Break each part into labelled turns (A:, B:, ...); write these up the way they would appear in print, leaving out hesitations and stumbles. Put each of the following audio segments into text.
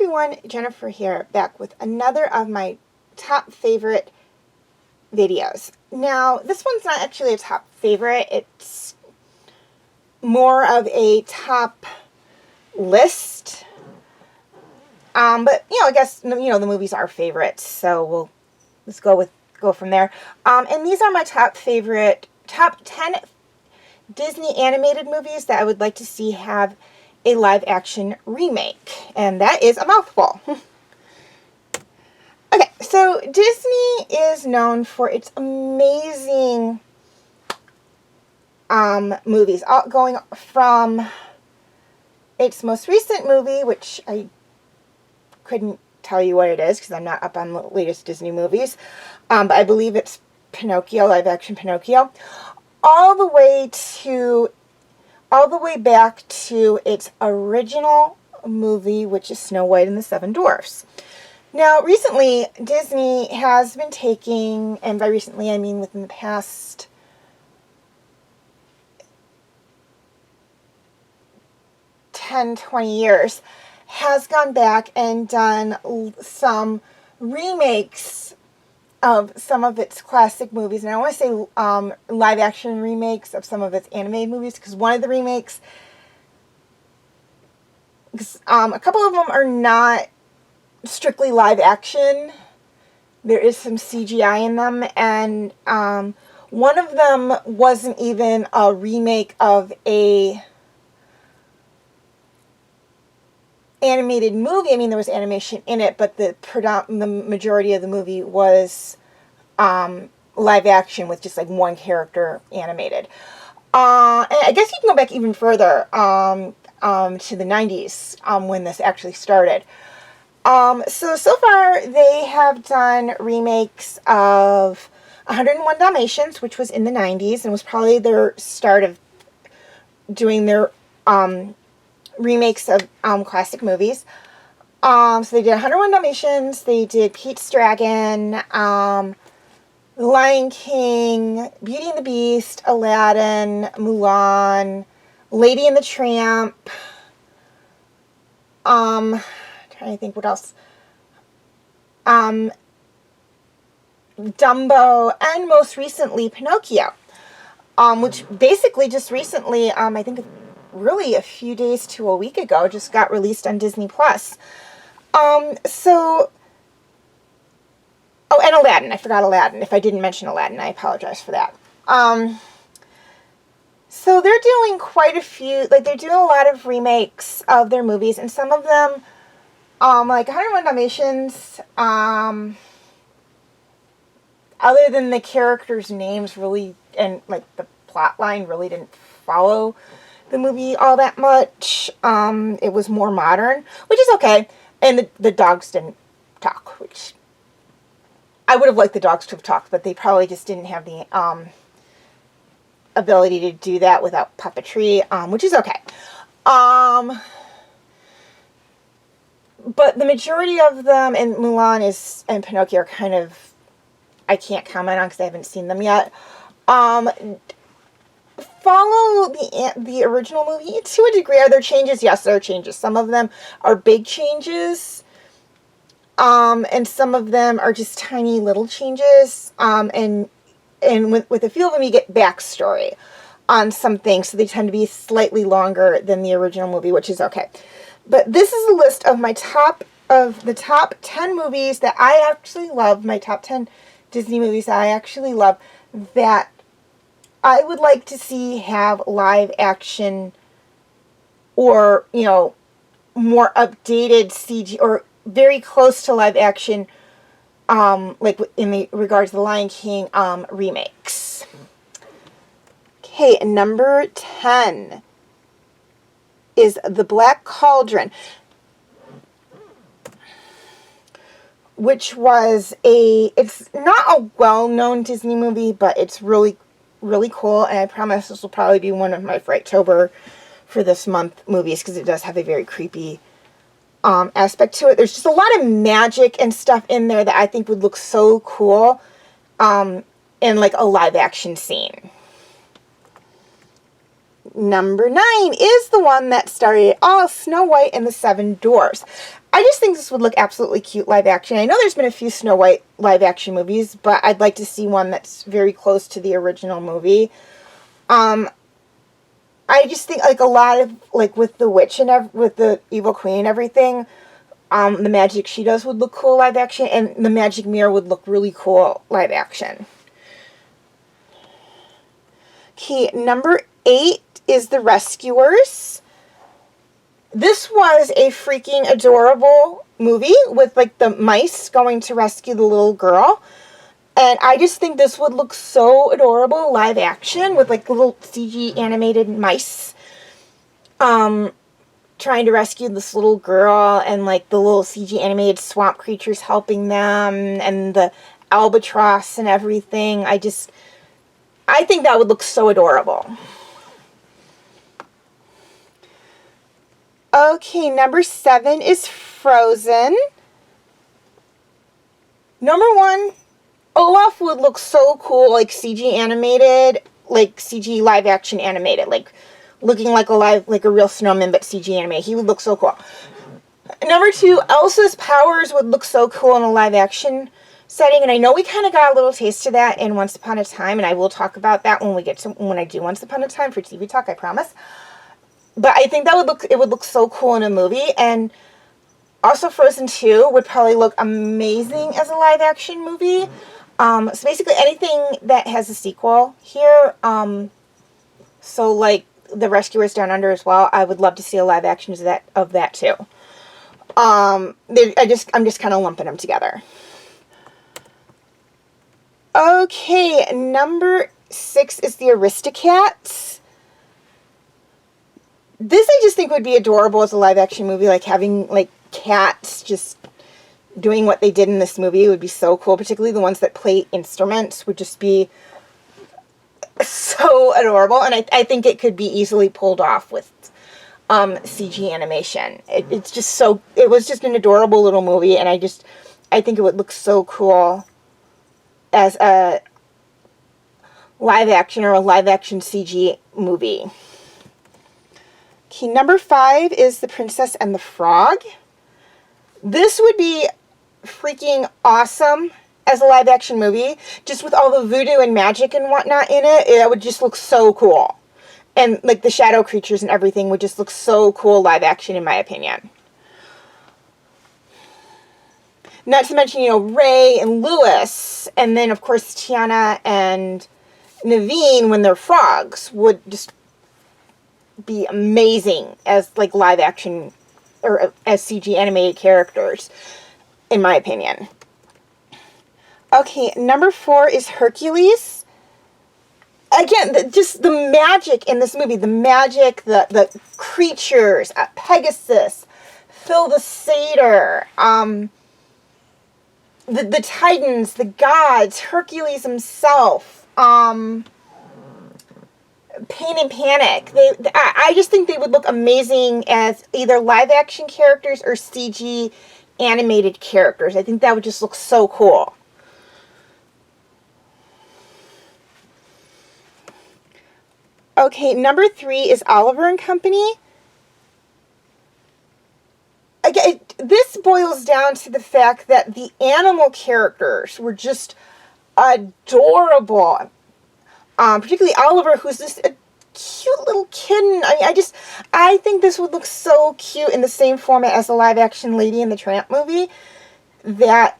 A: everyone, Jennifer here, back with another of my top favorite videos. Now, this one's not actually a top favorite, it's more of a top list. But, I guess, the movies are favorites, so let's go from there. And these are my top 10 Disney animated movies that I would like to see have a live action remake, and that is a mouthful. Okay, so Disney is known for its amazing movies, going from its most recent movie, which I couldn't tell you what it is because I'm not up on the latest Disney movies, but I believe it's Pinocchio, live action Pinocchio, all the way back to its original movie, which is Snow White and the Seven Dwarfs. Now, recently, Disney has been taking, and by recently I mean within the past 10-20 years, has gone back and done some remakes of some of its classic movies, and I want to say live action remakes of some of its animated movies, because one of the remakes, a couple of them are not strictly live action. There is some CGI in them, and one of them wasn't even a remake of a animated movie. I mean, there was animation in it, but the majority of the movie was live action with just like one character animated. And I guess you can go back even further to the 90s when this actually started. So far they have done remakes of 101 Dalmatians, which was in the 90s and was probably their start of doing their remakes of classic movies. So they did 101 Dalmatians, they did Pete's Dragon, The Lion King, Beauty and the Beast, Aladdin, Mulan, Lady and the Tramp, trying to think what else, Dumbo, and most recently Pinocchio, which basically just recently, I think really a few days to a week ago, just got released on Disney Plus. Oh, and Aladdin. I forgot Aladdin. If I didn't mention Aladdin, I apologize for that. So they're doing quite a few, they're doing a lot of remakes of their movies, and some of them, like 101 Dalmatians, other than the characters' names really, and the plot line really didn't follow the movie all that much. It was more modern, which is okay. And the dogs didn't talk, which I would have liked the dogs to have talked, but they probably just didn't have the ability to do that without puppetry, which is okay. But the majority of them, and Mulan and Pinocchio are kind of, I can't comment on because I haven't seen them yet, follow the original movie to a degree. Are there changes? Yes, there are changes. Some of them are big changes, and some of them are just tiny little changes, and with a few of them you get backstory on some things, so they tend to be slightly longer than the original movie, which is okay. But this is a list of the top 10 movies that I actually love, my top 10 Disney movies that I actually love, that I would like to see have live action or, more updated CG or very close to live action, like in the regards to the Lion King remakes. Okay, number 10 is The Black Cauldron, which was it's not a well-known Disney movie, but it's really cool, and I promise this will probably be one of my Frighttober for this month movies, because it does have a very creepy aspect to it. There's just a lot of magic and stuff in there that I think would look so cool in a live action scene. Number 9 is the one that started it all, Snow White and the Seven Dwarfs. I just think this would look absolutely cute live action. I know there's been a few Snow White live action movies, but I'd like to see one that's very close to the original movie. I just think like a lot of, like with the witch and with the evil queen and everything, the magic she does would look cool live action, and the magic mirror would look really cool live action. Okay, number 8 is The Rescuers. This was a freaking adorable movie with like the mice going to rescue the little girl. And I just think this would look so adorable live action with like little CG animated mice trying to rescue this little girl, and like the little CG animated swamp creatures helping them, and the albatross and everything. I think that would look so adorable. Okay, number 7 is Frozen. Number 1, Olaf would look so cool, like CG animated, like CG live action animated, like looking like a real snowman, but CG animated. He would look so cool. Number 2, Elsa's powers would look so cool in a live action setting, and I know we kind of got a little taste of that in Once Upon a Time, and I will talk about that when I do Once Upon a Time for TV Talk, I promise. But I think it would look so cool in a movie, and also Frozen 2 would probably look amazing as a live action movie. So basically anything that has a sequel here, so like The Rescuers Down Under as well, I would love to see a live action of that too. I'm just kind of lumping them together. Okay, number 6 is The Aristocats. This I just think would be adorable as a live action movie, like having like cats just doing what they did in this movie. It would be so cool, particularly the ones that play instruments would just be so adorable, and I think it could be easily pulled off with CG animation. It was just an adorable little movie, and I think it would look so cool as a live action or a live action CG movie. Okay, number 5 is The Princess and the Frog. This would be freaking awesome as a live action movie, just with all the voodoo and magic and whatnot in it. It would just look so cool. And like the shadow creatures and everything would just look so cool live action, in my opinion. Not to mention, Ray and Lewis, and then of course Tiana and Naveen when they're frogs would just be amazing as like live action or as CG animated characters, in my opinion. Okay, number 4 is Hercules. Again, just the magic in this movie, the magic, the creatures, Pegasus, Phil the Satyr, the Titans, the gods, Hercules himself, Pain and Panic. I just think they would look amazing as either live action characters or CG animated characters. I think that would just look so cool. Okay, number 3 is Oliver and Company. Again, this boils down to the fact that the animal characters were just adorable. Particularly Oliver, who's just a cute little kitten. I think this would look so cute in the same format as the live action Lady and the Tramp movie, that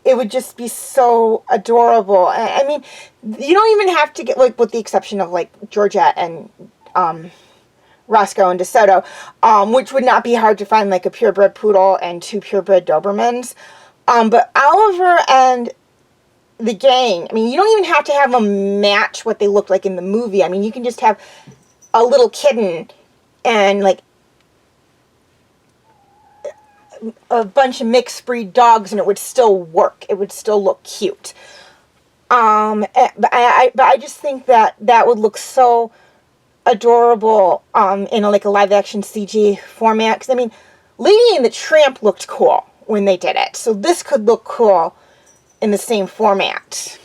A: it would just be so adorable. I mean, you don't even have to get, like, with the exception of, like, Georgette and Roscoe and DeSoto, which would not be hard to find, like, a purebred poodle and 2 purebred Dobermans. But Oliver and the gang, I mean, you don't even have to have them match what they looked like in the movie. I mean, you can just have a little kitten and, like, a bunch of mixed breed dogs, and it would still work. It would still look cute. But I just think that would look so adorable in a live action CG format. Because I mean, Lady and the Tramp looked cool when they did it, so this could look cool in the same format.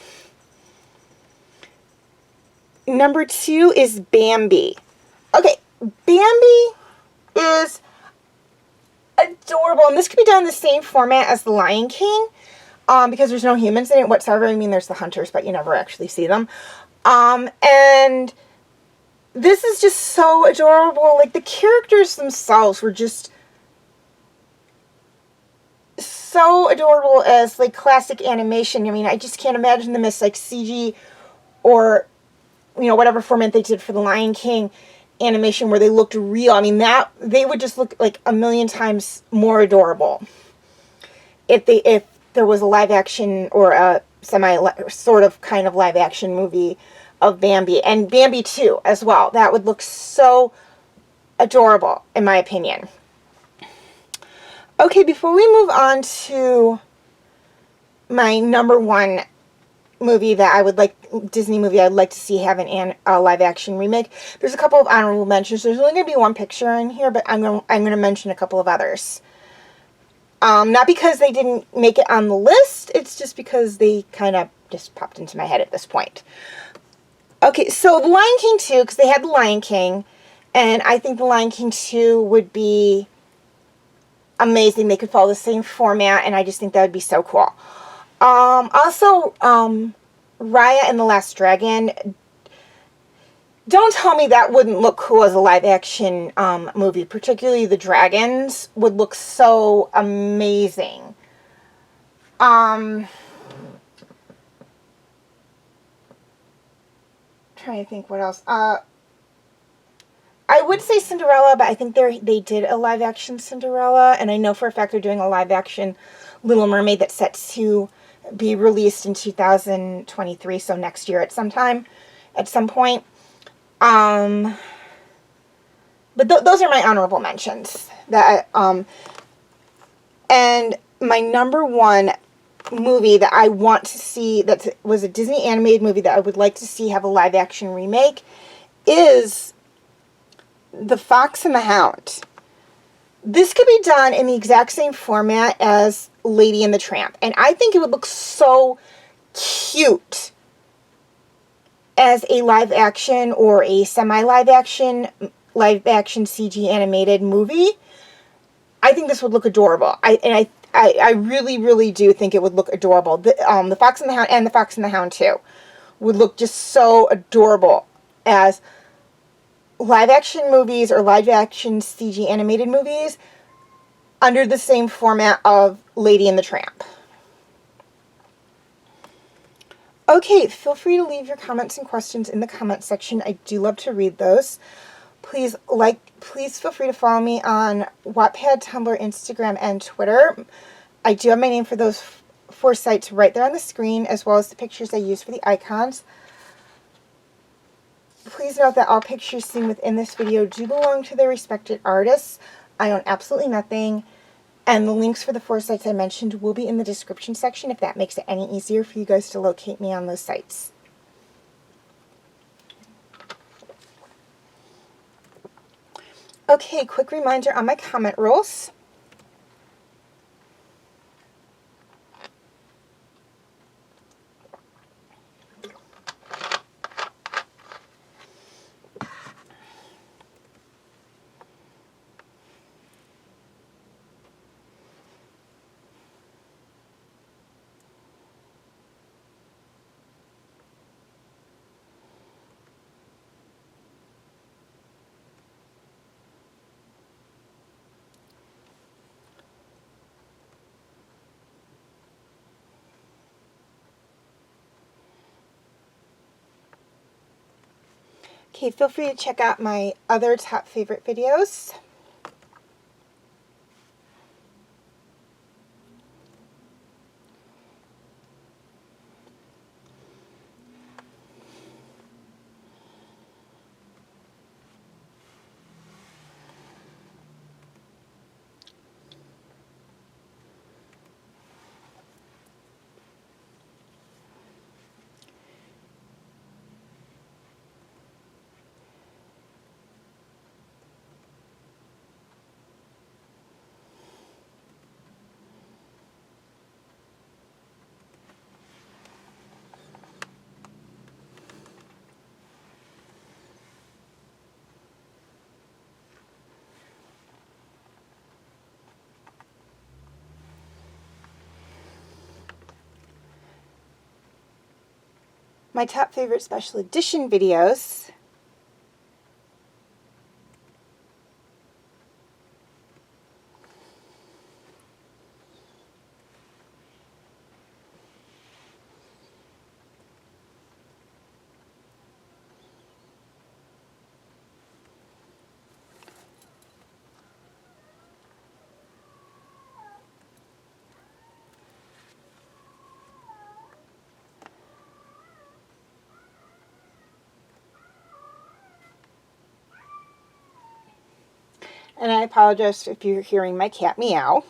A: Number 2 is Bambi. Okay, Bambi is adorable, and this could be done in the same format as The Lion King, because there's no humans in it whatsoever. I mean, there's the hunters, but you never actually see them. And this is just so adorable. Like, the characters themselves were just so adorable as, like, classic animation. I mean, I just can't imagine them as, like, CG or, you know, whatever format they did for The Lion King animation where they looked real. I mean, that they would just look like a million times more adorable if there was a live action or a semi sort of kind of live action movie of Bambi, and Bambi 2 as well. That would look so adorable, in my opinion. Okay, before we move on to my number one movie that I would like, Disney movie I'd like to see have a live action remake, there's a couple of honorable mentions. There's only going to be one picture in here, but I'm going to mention a couple of others. Not because they didn't make it on the list, it's just because they kind of just popped into my head at this point. Okay, so The Lion King 2, because they had The Lion King, and I think The Lion King 2 would be amazing. They could follow the same format, and I just think that would be so cool. Also, Raya and the Last Dragon. Don't tell me that wouldn't look cool as a live-action movie. Particularly the dragons would look so amazing. Trying to think what else. I would say Cinderella, but I think they did a live-action Cinderella, and I know for a fact they're doing a live-action Little Mermaid that's set to be released in 2023, so next year at some point. But those are my honorable mentions. And my number one movie that I want to see, that was a Disney animated movie that I would like to see have a live action remake, is The Fox and the Hound. This could be done in the exact same format as Lady and the Tramp, and I think it would look so cute as a live action or a semi-live action CG animated movie. I think this would look adorable. I really, really do think it would look adorable. The Fox and the Hound and The Fox and the Hound 2 would look just so adorable as live action movies or live action CG animated movies under the same format of Lady and the Tramp. Okay, feel free to leave your comments and questions in the comment section. I do love to read those. Please feel free to follow me on Wattpad, Tumblr, Instagram, and Twitter. I do have my name for those 4 sites right there on the screen, as well as the pictures I use for the icons. Please note that all pictures seen within this video do belong to their respected artists. I own absolutely nothing. And the links for the 4 sites I mentioned will be in the description section if that makes it any easier for you guys to locate me on those sites. Okay, quick reminder on my comment rules. Okay, feel free to check out my other top favorite videos. my top favorite special edition videos. And I apologize if you're hearing my cat meow.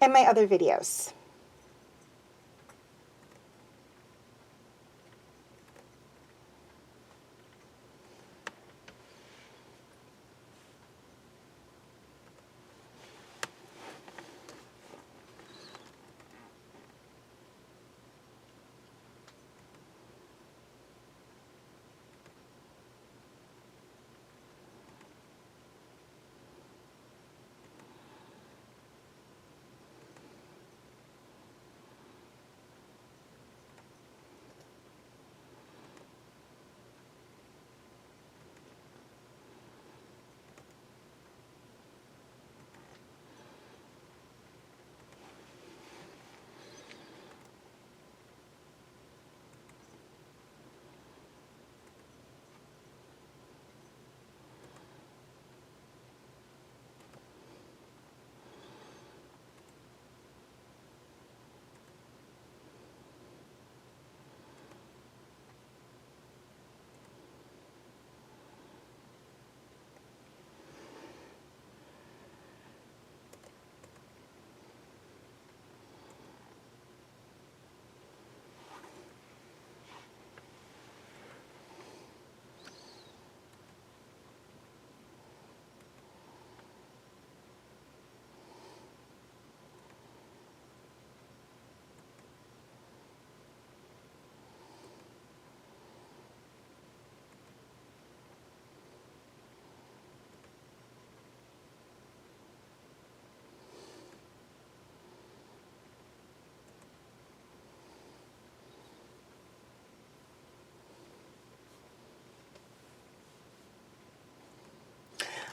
A: And my other videos.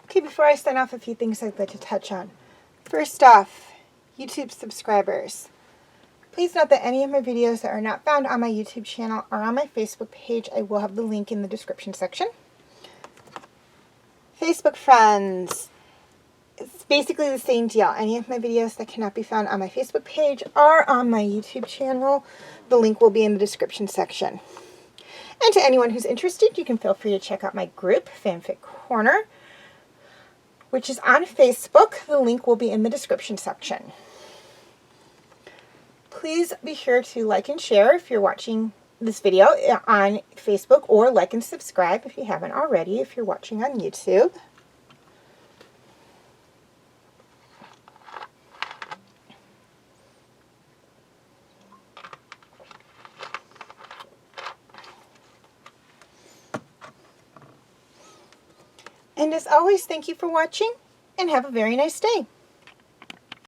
A: Okay, before I sign off, a few things I'd like to touch on. First off, YouTube subscribers. Please note that any of my videos that are not found on my YouTube channel are on my Facebook page. I will have the link in the description section. Facebook friends. It's basically the same deal. Any of my videos that cannot be found on my Facebook page are on my YouTube channel. The link will be in the description section. And to anyone who's interested, you can feel free to check out my group, Fanfic Corner, which is on Facebook. The link will be in the description section. Please be sure to like and share if you're watching this video on Facebook, or like and subscribe if you haven't already if you're watching on YouTube. And as always, thank you for watching and have a very nice day.